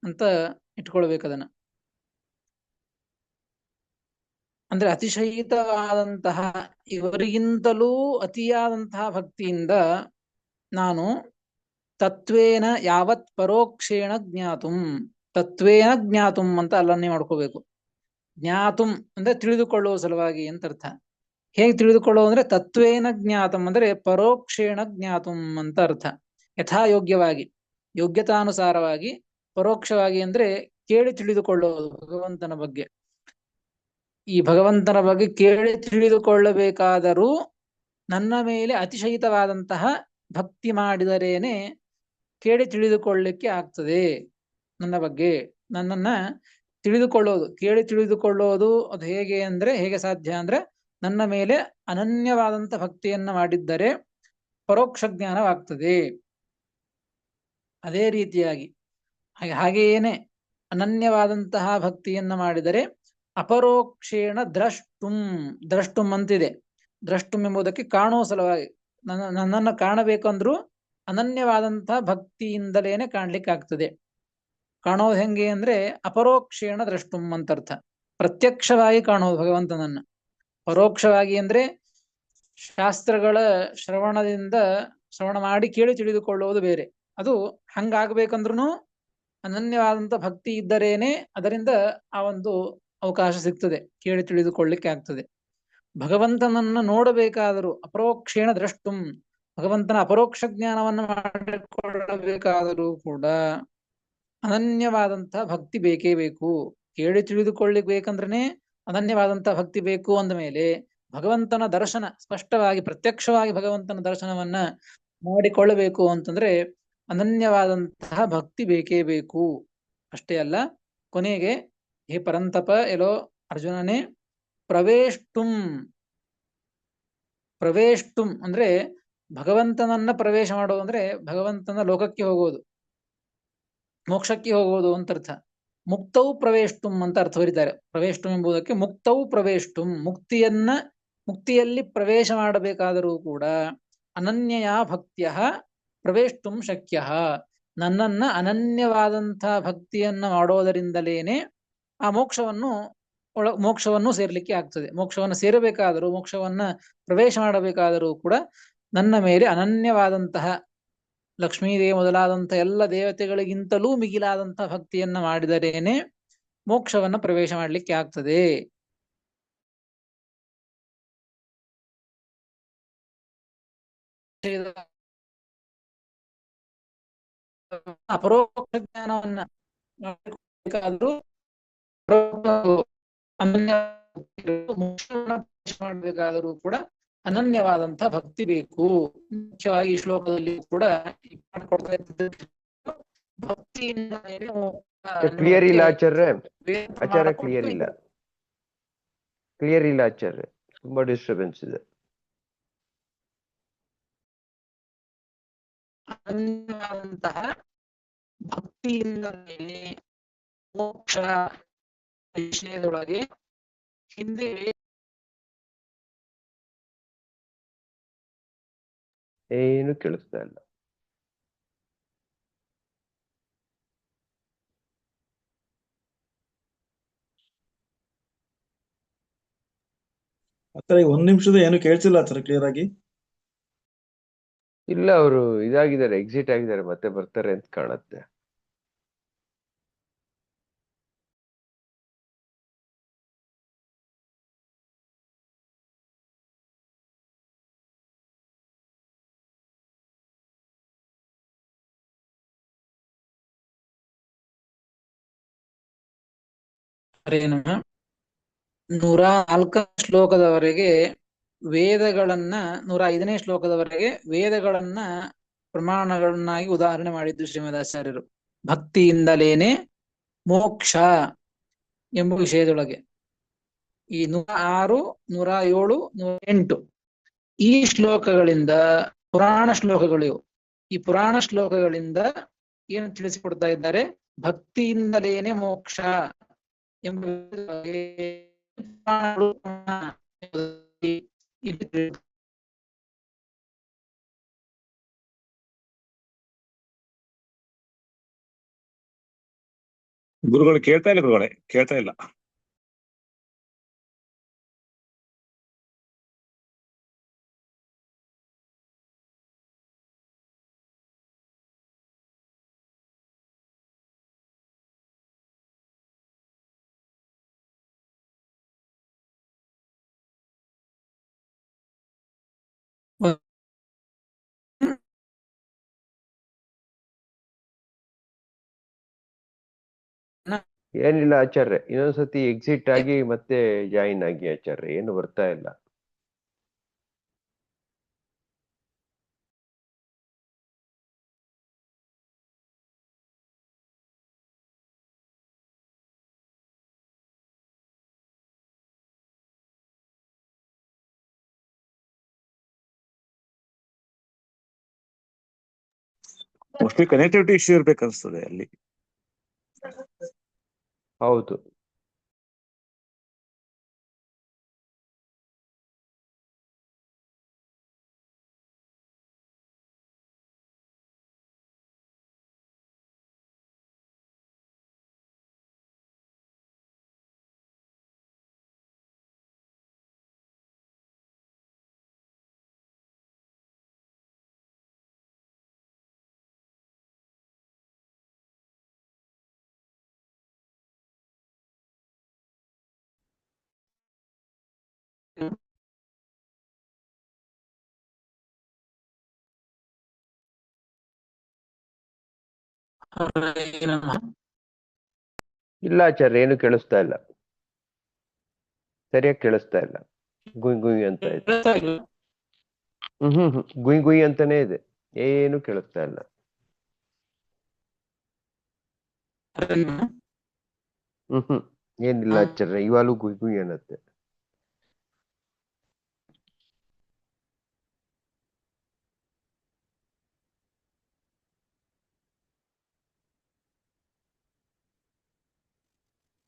ಅಂತ ಇಟ್ಕೊಳ್ಬೇಕು ಅದನ್ನ. ಅಂದ್ರೆ ಅತಿಶಯಿತವಾದಂತಹ ಇವರಿಗಿಂತಲೂ ಅತಿಯಾದಂತಹ ಭಕ್ತಿಯಿಂದ ನಾನು ತತ್ವೇನ ಯಾವತ್ ಪರೋಕ್ಷೇಣ ಜ್ಞಾತುಂ, ತತ್ವೇನ ಜ್ಞಾತುಂ ಅಂತ ಅಲ್ಲನ್ನೇ ಮಾಡ್ಕೋಬೇಕು. ಜ್ಞಾತುಂ ಅಂದ್ರೆ ತಿಳಿದುಕೊಳ್ಳುವ ಸಲುವಾಗಿ ಅಂತ ಅರ್ಥ. ಹೇಗೆ ತಿಳಿದುಕೊಳ್ಳುವ ಅಂದ್ರೆ ತತ್ವೇನ ಜ್ಞಾತಂ ಅಂದ್ರೆ ಪರೋಕ್ಷೇಣ ಜ್ಞಾತುಂ ಅಂತ ಅರ್ಥ. ಯಥಾಯೋಗ್ಯವಾಗಿ, ಯೋಗ್ಯತಾನುಸಾರವಾಗಿ, ಪರೋಕ್ಷವಾಗಿ ಅಂದ್ರೆ ಕೇಳಿ ತಿಳಿದುಕೊಳ್ಳುವುದು ಭಗವಂತನ ಬಗ್ಗೆ. ಈ ಭಗವಂತನ ಬಗ್ಗೆ ಕೇಳಿ ತಿಳಿದುಕೊಳ್ಳಬೇಕಾದರೂ ನನ್ನ ಮೇಲೆ ಅತಿಶಯಿತವಾದಂತಹ ಭಕ್ತಿ ಮಾಡಿದರೇನೆ ಕೇಳಿ ತಿಳಿದುಕೊಳ್ಳಲಿಕ್ಕೆ ಆಗ್ತದೆ. ನನ್ನ ಬಗ್ಗೆ ನನ್ನನ್ನ ತಿಳಿದುಕೊಳ್ಳೋದು, ಕೇಳಿ ತಿಳಿದುಕೊಳ್ಳೋದು ಅದು ಹೇಗೆ ಅಂದ್ರೆ ಹೇಗೆ ಸಾಧ್ಯ ಅಂದ್ರೆ ನನ್ನ ಮೇಲೆ ಅನನ್ಯವಾದಂಥ ಭಕ್ತಿಯನ್ನ ಮಾಡಿದ್ದರೆ ಪರೋಕ್ಷ ಜ್ಞಾನವಾಗ್ತದೆ. ಅದೇ ರೀತಿಯಾಗಿ ಹಾಗೆಯೇನೆ ಅನನ್ಯವಾದಂತಹ ಭಕ್ತಿಯನ್ನ ಮಾಡಿದರೆ ಅಪರೋಕ್ಷೇಣ ದ್ರಷ್ಟುಂ, ದ್ರಷ್ಟುಂ ಅಂತಿದೆ. ದ್ರಷ್ಟುಂ ಎಂಬುದಕ್ಕೆ ಕಾಣುವ ಸಲುವಾಗಿ, ನನ್ನನ್ನು ಕಾಣಬೇಕಂದ್ರೂ ಅನನ್ಯವಾದಂತಹ ಭಕ್ತಿಯಿಂದಲೇನೆ ಕಾಣ್ಲಿಕ್ಕೆ ಆಗ್ತದೆ. ಕಾಣೋದು ಹೆಂಗೆ ಅಂದ್ರೆ ಅಪರೋಕ್ಷೇಣ ದ್ರಷ್ಟುಂ ಅಂತ ಅರ್ಥ. ಪ್ರತ್ಯಕ್ಷವಾಗಿ ಕಾಣೋದು ಭಗವಂತನನ್ನ. ಪರೋಕ್ಷವಾಗಿ ಅಂದ್ರೆ ಶಾಸ್ತ್ರಗಳ ಶ್ರವಣ ಮಾಡಿ ಕೇಳಿ ತಿಳಿದುಕೊಳ್ಳುವುದು ಬೇರೆ. ಅದು ಹಂಗಾಗ್ಬೇಕಂದ್ರೂ ಅನನ್ಯವಾದಂತ ಭಕ್ತಿ ಇದ್ದರೇನೆ ಅದರಿಂದ ಆ ಒಂದು ಅವಕಾಶ ಸಿಗ್ತದೆ, ಕೇಳಿ ತಿಳಿದುಕೊಳ್ಳಿಕ್ಕೆ ಆಗ್ತದೆ. ಭಗವಂತನನ್ನ ನೋಡಬೇಕಾದರೂ ಅಪರೋಕ್ಷೇಣ ದ್ರಷ್ಟುಂ, ಭಗವಂತನ ಅಪರೋಕ್ಷ ಜ್ಞಾನವನ್ನು ಮಾಡಿಕೊಳ್ಳಬೇಕಾದರೂ ಕೂಡ ಅನನ್ಯವಾದಂತಹ ಭಕ್ತಿ ಬೇಕೇ ಬೇಕು. ಕೇಳಿ ತಿಳಿದುಕೊಳ್ಳಿಕ್ ಬೇಕಂದ್ರೇನೆ ಅನನ್ಯವಾದಂತಹ ಭಕ್ತಿ ಬೇಕು ಅಂದ ಮೇಲೆ ಭಗವಂತನ ದರ್ಶನ ಸ್ಪಷ್ಟವಾಗಿ ಪ್ರತ್ಯಕ್ಷವಾಗಿ ಭಗವಂತನ ದರ್ಶನವನ್ನ ಮಾಡಿಕೊಳ್ಳಬೇಕು ಅಂತಂದ್ರೆ ಅನನ್ಯವಾದಂತಹ ಭಕ್ತಿ ಬೇಕೇ ಬೇಕು. ಅಷ್ಟೇ ಅಲ್ಲ, ಕೊನೆಗೆ ಹೇ ಪರಂತಪ, ಎಲ್ಲೋ ಅರ್ಜುನನೇ, ಪ್ರವೇಷ್ಟುಂ, ಪ್ರವೇಷ್ಟುಂ ಅಂದ್ರೆ ಭಗವಂತನನ್ನ ಪ್ರವೇಶ ಮಾಡೋದು ಅಂದ್ರೆ ಭಗವಂತನ ಲೋಕಕ್ಕೆ ಹೋಗೋದು, ಮೋಕ್ಷಕ್ಕೆ ಹೋಗೋದು ಅಂತ ಅರ್ಥ. ಮುಕ್ತವು ಪ್ರವೇಷ್ಟುಂ ಅಂತ ಅರ್ಥ ಬರೀತಾರೆ. ಪ್ರವೇಷ್ಟುಂ ಎಂಬುದಕ್ಕೆ ಮುಕ್ತವು ಪ್ರವೇಷ್ಟುಂ, ಮುಕ್ತಿಯಲ್ಲಿ ಪ್ರವೇಶ ಮಾಡಬೇಕಾದರೂ ಕೂಡ ಅನನ್ಯಯ ಭಕ್ತ್ಯ ಪ್ರವೇಷ್ಟುಂ ಶಕ್ಯ. ನನ್ನನ್ನ ಅನನ್ಯವಾದಂತಹ ಭಕ್ತಿಯನ್ನ ಮಾಡೋದರಿಂದಲೇನೆ ಆ ಮೋಕ್ಷವನ್ನು ಸೇರ್ಲಿಕ್ಕೆ ಆಗ್ತದೆ. ಮೋಕ್ಷವನ್ನು ಸೇರಬೇಕಾದರೂ, ಮೋಕ್ಷವನ್ನ ಪ್ರವೇಶ ಮಾಡಬೇಕಾದರೂ ಕೂಡ ನನ್ನ ಮೇಲೆ ಅನನ್ಯವಾದಂತಹ ಲಕ್ಷ್ಮೀದೇವಿ ಮೊದಲಾದಂತಹ ಎಲ್ಲ ದೇವತೆಗಳಿಗಿಂತಲೂ ಮಿಗಿಲಾದಂತಹ ಭಕ್ತಿಯನ್ನ ಮಾಡಿದರೇನೆ ಮೋಕ್ಷವನ್ನ ಪ್ರವೇಶ ಮಾಡಲಿಕ್ಕೆ ಆಗ್ತದೆ. ಅಪರೋಕ್ಷ ಜ್ಞಾನವನ್ನ ಮಾಡಬೇಕಾದ್ರೂ ಮಾಡಬೇಕಾದರೂ ಕೂಡ ಅನನ್ಯವಾದಂತಹ ಭಕ್ತಿ ಬೇಕು. ಮುಖ್ಯವಾಗಿ ಈ ಶ್ಲೋಕದಲ್ಲಿ ಕೂಡ ಭಕ್ತಿಯಿಂದ ಕ್ಲಿಯರ್ ಇಲ್ಲ ಆಚಾರ್ಯ, ಆಚಾರ್ಯ ಕ್ಲಿಯರ್ ಇಲ್ಲ, ಕ್ಲಿಯರ್ ಇಲ್ಲ ಆಚಾರ್ಯ, ತುಂಬಾ ಡಿಸ್ಟರ್ಬೆನ್ಸ್ ಇದೆ. ಅನನ್ಯವಾದಂತಹ ಭಕ್ತಿಯಿಂದ ಮೋಕ್ಷ ವಿಷಯದೊಳಗೆ ಹಿಂದೆ ಏನು ಕೇಳಿಸ್ತಾ ಇಲ್ಲ. ಆತರ ಈಗ 1 ನಿಮಿಷದ ಏನು ಕೇಳ್ತಿಲ್ಲ ಆತರ ಕ್ಲಿಯರ್ ಆಗಿ. ಇಲ್ಲ, ಅವರು ಇದಾಗಿದ್ದಾರೆ, ಎಕ್ಸಿಟ್ ಆಗಿದ್ದಾರೆ, ಮತ್ತೆ ಬರ್ತಾರೆ ಅಂತ ಕಾಣುತ್ತೆ. ನಮಃ. 104 ಶ್ಲೋಕದವರೆಗೆ ವೇದಗಳನ್ನ, 105ನೇ ಶ್ಲೋಕದವರೆಗೆ ವೇದಗಳನ್ನ ಪ್ರಮಾಣಗಳನ್ನಾಗಿ ಉದಾಹರಣೆ ಮಾಡಿದ್ದು ಶ್ರೀಮದಾಚಾರ್ಯರು. ಭಕ್ತಿಯಿಂದಲೇನೆ ಮೋಕ್ಷ ಎಂಬ ವಿಷಯದೊಳಗೆ ಈ 106, 107, 108 ಈ ಶ್ಲೋಕಗಳಿಂದ ಪುರಾಣ ಶ್ಲೋಕಗಳು ಇವು. ಈ ಪುರಾಣ ಶ್ಲೋಕಗಳಿಂದ ಏನು ತಿಳಿಸಿಕೊಡ್ತಾ ಇದ್ದಾರೆ? ಭಕ್ತಿಯಿಂದಲೇನೆ ಮೋಕ್ಷ ಎಂಬ ಗುರುಗಳು ಕೇಳ್ತಾ ಇಲ್ಲ, ಗುರುಗಳೇ ಕೇಳ್ತಾ ಇಲ್ಲ. ಏನಿಲ್ಲ ಆಚಾರ್ಯ, ಇನ್ನೊಂದ್ಸತಿ ಎಕ್ಸಿಟ್ ಆಗಿ ಮತ್ತೆ ಜಾಯಿನ್ ಆಗಿ ಆಚಾರ್ಯ, ಏನು ಬರ್ತಾ ಇಲ್ಲ. ಮೋಸ್ಟ್ಲಿ ಕನೆಕ್ಟಿವಿಟಿ ಇಶ್ಯೂ ಇರ್ಬೇಕನ್ಸ್ತದೆ ಅಲ್ಲಿ. ಹೌದು. ಇಲ್ಲ ಆಚಾರ್ಯ, ಏನು ಕೇಳಿಸ್ತಾ ಇಲ್ಲ, ಸರಿಯಾಗಿ ಕೇಳಿಸ್ತಾ ಇಲ್ಲ. ಗುಯ್ ಗುಯ್ ಅಂತ ಇದೆ. ಗುಯ್ ಗುಯ್ ಅಂತಾನೆ ಇದೆ, ಏನು ಕೇಳಿಸ್ತಾ ಇಲ್ಲ. ಏನಿಲ್ಲ ಆಚಾರ್ಯ, ಇವಾಗಲೂ ಗುಯ್ ಗುಯ್ ಅನ್ನತ್ತೆ.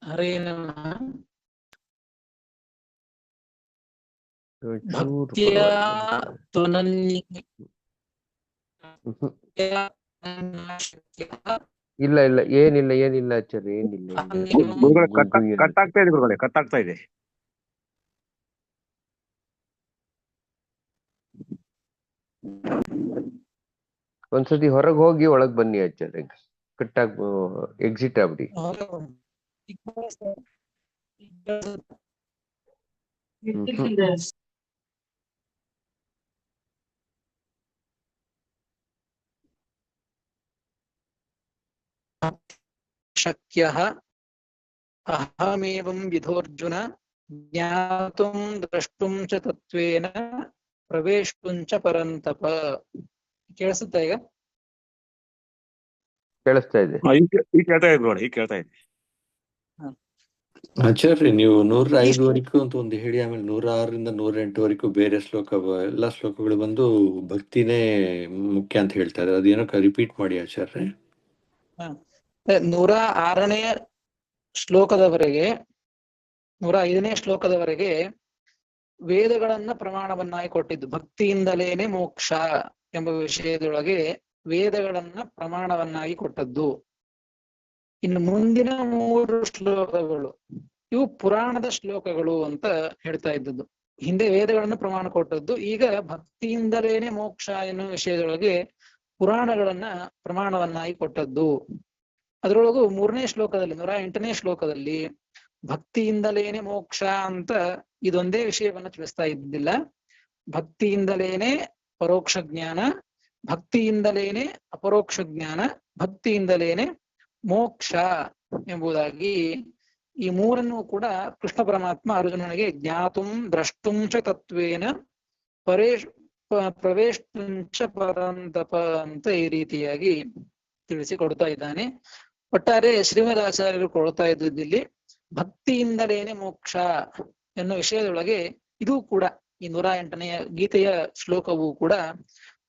ಹರೇ ನಮಃ. ಭಕ್ತಿಯ ಇಲ್ಲ ಇಲ್ಲ, ಏನಿಲ್ಲ ಏನಿಲ್ಲ ಆಚಾರ್ಯ, ಏನಿಲ್ಲ. ಕಟ್ ಆಗ್ತಾ ಇದೆ ಗುರುಗಳೇ, ಕಟ್ ಆಗ್ತಾ ಇದೆ. ಒಂದ್ಸತಿ ಹೊರಗೆ ಹೋಗಿ ಒಳಗ್ ಬನ್ನಿ ಆಚಾರ್ಯ, ಕಟ್ಟಾಗ್ ಎಕ್ಸಿಟ್ ಆಗ್ಬಿಡಿ. ಶಕ್ಯಃ ಅಹಮೇವಂ ವಿಧೋರ್ಜುನ ಜ್ಞಾತುಂ ದ್ರಷ್ಟುಂ ಚ ತತ್ವೇನ ಪ್ರವೇಷ್ಟುಂ ಚ ಪರಂತಪ. ಕೇಳಿಸುತ್ತಾ ಈಗ? ಕೇಳಿಸ್ತಾ ಇದೆ. ಈಗ ಕೇಳ್ತಾ ಇದೆ ಗುರುಗಳೇ, ಈಗ ಕೇಳ್ತಾ ಇದೆ. ಆಚಾರ್ಯ, ನೀವು 105ವರೆಗೂ ಅಂತ ಒಂದು ಹೇಳಿ, ಆಮೇಲೆ 106ರಿಂದ 108ವರೆಗೂ ಬೇರೆ ಶ್ಲೋಕ, ಎಲ್ಲಾ ಶ್ಲೋಕಗಳು ಬಂದು ಭಕ್ತಿನೇ ಮುಖ್ಯ ಅಂತ ಹೇಳ್ತಾ ಇದ್ದಾರೆ. ಅದೇನೋ ರಿಪೀಟ್ ಮಾಡಿ ಆಚಾರ್ಯ. 106ನೇ ಶ್ಲೋಕದವರೆಗೆ, 105ನೇ ಶ್ಲೋಕದವರೆಗೆ ವೇದಗಳನ್ನ ಪ್ರಮಾಣವನ್ನಾಗಿ ಕೊಟ್ಟಿದ್ದು. ಭಕ್ತಿಯಿಂದಲೇನೆ ಮೋಕ್ಷ ಎಂಬ ವಿಷಯದೊಳಗೆ ವೇದಗಳನ್ನ ಪ್ರಮಾಣವನ್ನಾಗಿ ಕೊಟ್ಟದ್ದು. ಇನ್ನು ಮುಂದಿನ 3 ಶ್ಲೋಕಗಳು ಇವು ಪುರಾಣದ ಶ್ಲೋಕಗಳು ಅಂತ ಹೇಳ್ತಾ ಇದ್ದದ್ದು. ಹಿಂದೆ ವೇದಗಳನ್ನ ಪ್ರಮಾಣ ಕೊಟ್ಟದ್ದು, ಈಗ ಭಕ್ತಿಯಿಂದಲೇನೆ ಮೋಕ್ಷ ಎನ್ನುವ ವಿಷಯದೊಳಗೆ ಪುರಾಣಗಳನ್ನ ಪ್ರಮಾಣವನ್ನಾಗಿ ಕೊಟ್ಟದ್ದು. ಅದರೊಳಗೂ 3ನೇ ಶ್ಲೋಕದಲ್ಲಿ 108ನೇ ಶ್ಲೋಕದಲ್ಲಿ ಭಕ್ತಿಯಿಂದಲೇನೆ ಮೋಕ್ಷ ಅಂತ ಇದೊಂದೇ ವಿಷಯವನ್ನ ತಿಳಿಸ್ತಾ ಇದ್ದಿಲ್ಲ. ಭಕ್ತಿಯಿಂದಲೇನೆ ಪರೋಕ್ಷ ಜ್ಞಾನ, ಭಕ್ತಿಯಿಂದಲೇನೆ ಅಪರೋಕ್ಷ ಜ್ಞಾನ, ಭಕ್ತಿಯಿಂದಲೇನೆ ಮೋಕ್ಷ ಎಂಬುದಾಗಿ ಈ 3 ಕೂಡ ಕೃಷ್ಣ ಪರಮಾತ್ಮ ಅರ್ಜುನನಿಗೆ ಜ್ಞಾತುಂ ದ್ರಷ್ಟುಂ ಚ ತತ್ವೇನ ಪ್ರವೇಷ್ಟುಂಚ ಪರಂತಪ ಅಂತ ಈ ರೀತಿಯಾಗಿ ತಿಳಿಸಿಕೊಡ್ತಾ ಇದ್ದಾನೆ. ಒಟ್ಟಾರೆ ಶ್ರೀಮದ್ ಆಚಾರ್ಯರು ಕೊಡ್ತಾ ಇದ್ದಿಲ್ಲಿ ಭಕ್ತಿಯಿಂದಲೇನೆ ಮೋಕ್ಷ ಎನ್ನುವ ವಿಷಯದೊಳಗೆ ಇದು ಕೂಡ ಈ 108ನೆಯ ಗೀತೆಯ ಶ್ಲೋಕವು ಕೂಡ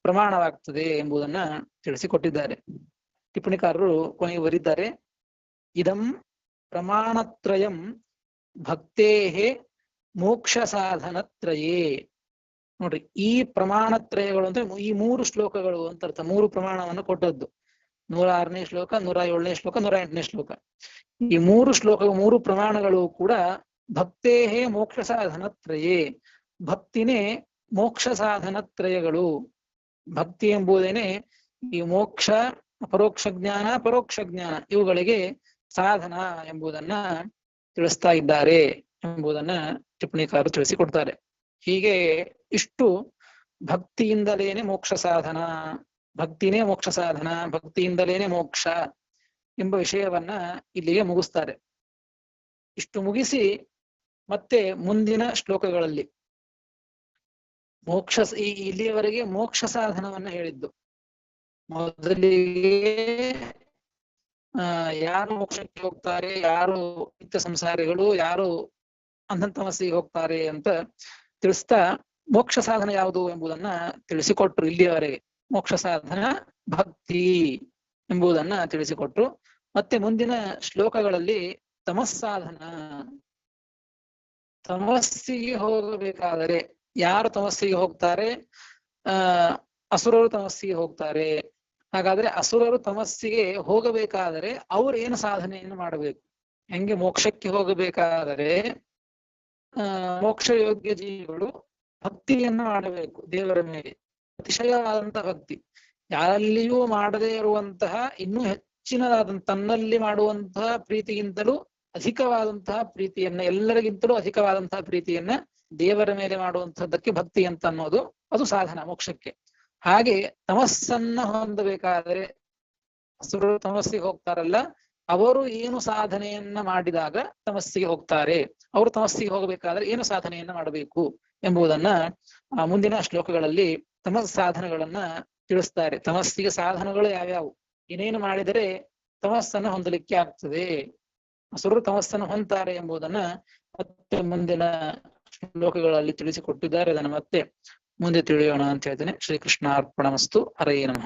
ಪ್ರಮಾಣವಾಗ್ತದೆ ಎಂಬುದನ್ನ ತಿಳಿಸಿಕೊಟ್ಟಿದ್ದಾರೆ. ಟಿಪ್ಪಣಿಕಾರರು ಕೊನೆಗೆ ಬರೀತಾರೆ, ಇದಂ ಪ್ರಮಾಣತ್ರಯಂ ಭಕ್ತೇಹೇ ಮೋಕ್ಷ ಸಾಧನತ್ರಯೇ. ನೋಡ್ರಿ, ಈ ಪ್ರಮಾಣತ್ರಯಗಳು ಅಂತ ಈ 3 ಶ್ಲೋಕಗಳು ಅಂತ ಅರ್ಥ. 3 ಪ್ರಮಾಣವನ್ನು ಕೊಟ್ಟದ್ದು 106ನೇ ಶ್ಲೋಕ, 107ನೇ ಶ್ಲೋಕ, 108ನೇ ಶ್ಲೋಕ. ಈ 3 ಶ್ಲೋಕ 3 ಪ್ರಮಾಣಗಳು ಕೂಡ ಭಕ್ತೇಹೇ ಮೋಕ್ಷ ಸಾಧನತ್ರಯೇ, ಭಕ್ತಿನೇ ಮೋಕ್ಷ ಸಾಧನತ್ರಯಗಳು. ಭಕ್ತಿ ಎಂಬುದೇನೆ ಈ ಮೋಕ್ಷ, ಪರೋಕ್ಷ ಜ್ಞಾನ, ಪರೋಕ್ಷ ಜ್ಞಾನ ಇವುಗಳಿಗೆ ಸಾಧನ ಎಂಬುದನ್ನ ತಿಳಿಸ್ತಾ ಇದ್ದಾರೆ ಎಂಬುದನ್ನ ಟಿಪ್ಪಣಿಕಾರರು ತಿಳಿಸಿಕೊಡ್ತಾರೆ. ಹೀಗೆ ಇಷ್ಟು ಭಕ್ತಿಯಿಂದಲೇನೆ ಮೋಕ್ಷ ಸಾಧನ, ಭಕ್ತಿನೇ ಮೋಕ್ಷ ಸಾಧನ, ಭಕ್ತಿಯಿಂದಲೇನೆ ಮೋಕ್ಷ ಎಂಬ ವಿಷಯವನ್ನ ಇಲ್ಲಿಗೆ ಮುಗಿಸ್ತಾರೆ. ಇಷ್ಟು ಮುಗಿಸಿ ಮತ್ತೆ ಮುಂದಿನ ಶ್ಲೋಕಗಳಲ್ಲಿ ಮೋಕ್ಷ ಇಲ್ಲಿಯವರೆಗೆ ಮೋಕ್ಷ ಸಾಧನವನ್ನ ಹೇಳಿದ್ದು. ಮೊದಲಿಗೆ ಯಾರು ಮೋಕ್ಷಕ್ಕೆ ಹೋಗ್ತಾರೆ, ಯಾರು ನಿತ್ಯ ಸಂಸಾರಿಗಳು, ಯಾರು ಅಂಧಂತಮಸ್ಸಿಗೆ ಹೋಗ್ತಾರೆ ಅಂತ ತಿಳಿಸ್ತಾ ಮೋಕ್ಷ ಸಾಧನ ಯಾವುದು ಎಂಬುದನ್ನ ತಿಳಿಸಿಕೊಟ್ರು. ಇಲ್ಲಿಯವರೆಗೆ ಮೋಕ್ಷ ಸಾಧನ ಭಕ್ತಿ ಎಂಬುದನ್ನ ತಿಳಿಸಿಕೊಟ್ರು. ಮತ್ತೆ ಮುಂದಿನ ಶ್ಲೋಕಗಳಲ್ಲಿ ತಮಸ್ಸಾಧನ, ತಮಸ್ಸಿಗೆ ಹೋಗಬೇಕಾದರೆ ಯಾರು ತಮಸ್ಸಿಗೆ ಹೋಗ್ತಾರೆ, ಅಸುರರು ತಮಸ್ಸಿಗೆ ಹೋಗ್ತಾರೆ. ಹಾಗಾದ್ರೆ ಅಸುರರು ತಮಸ್ಸಿಗೆ ಹೋಗಬೇಕಾದರೆ ಅವ್ರು ಏನು ಸಾಧನೆಯನ್ನು ಮಾಡಬೇಕು, ಹೆಂಗೆ ಮೋಕ್ಷಕ್ಕೆ ಹೋಗಬೇಕಾದರೆ ಮೋಕ್ಷ ಯೋಗ್ಯ ಜೀವಿಗಳು ಭಕ್ತಿಯನ್ನ ಮಾಡಬೇಕು ದೇವರ ಮೇಲೆ, ಅತಿಶಯವಾದಂತಹ ಭಕ್ತಿ. ಯಾರಲ್ಲಿಯೂ ಮಾಡದೇ ಇರುವಂತಹ ಇನ್ನೂ ಹೆಚ್ಚಿನದಾದಂತಹ ತನ್ನಲ್ಲಿ ಮಾಡುವಂತಹ ಪ್ರೀತಿಗಿಂತಲೂ ಅಧಿಕವಾದಂತಹ ಪ್ರೀತಿಯನ್ನ, ಎಲ್ಲರಿಗಿಂತಲೂ ಅಧಿಕವಾದಂತಹ ಪ್ರೀತಿಯನ್ನ ದೇವರ ಮೇಲೆ ಮಾಡುವಂತಹದ್ದಕ್ಕೆ ಭಕ್ತಿ ಅಂತ ಅನ್ನೋದು ಅದು ಸಾಧನ ಮೋಕ್ಷಕ್ಕೆ. ಹಾಗೆ ತಮಸ್ಸನ್ನ ಹೊಂದಬೇಕಾದರೆ ಅಸುರರು ತಮಸ್ಸಿಗೆ ಹೋಗ್ತಾರಲ್ಲ, ಅವರು ಏನು ಸಾಧನೆಯನ್ನ ಮಾಡಿದಾಗ ತಮಸ್ಸಿಗೆ ಹೋಗ್ತಾರೆ, ಅವರು ತಮಸ್ಸಿಗೆ ಹೋಗಬೇಕಾದ್ರೆ ಏನು ಸಾಧನೆಯನ್ನ ಮಾಡಬೇಕು ಎಂಬುದನ್ನ ಮುಂದಿನ ಶ್ಲೋಕಗಳಲ್ಲಿ ತಮಸ್ ಸಾಧನಗಳನ್ನ ತಿಳಿಸ್ತಾರೆ. ತಮಸ್ಸಿಗೆ ಸಾಧನಗಳು ಯಾವ್ಯಾವು, ಏನೇನು ಮಾಡಿದರೆ ತಮಸ್ಸನ್ನ ಹೊಂದಲಿಕ್ಕೆ ಆಗ್ತದೆ, ಅಸುರರು ತಮಸ್ಸನ್ನು ಹೊಂದ್ತಾರೆ ಎಂಬುದನ್ನ ಮತ್ತೆ ಮುಂದಿನ ಶ್ಲೋಕಗಳಲ್ಲಿ ತಿಳಿಸಿಕೊಟ್ಟಿದ್ದಾರೆ. ಅದನ್ನು ಮತ್ತೆ ಮುಂದೆ ತಿಳಿಯೋಣ ಅಂತ ಹೇಳ್ತೇನೆ. ಶ್ರೀಕೃಷ್ಣ ಅರ್ಪಣಮಸ್ತು. ಹರೇ ನಮಃ.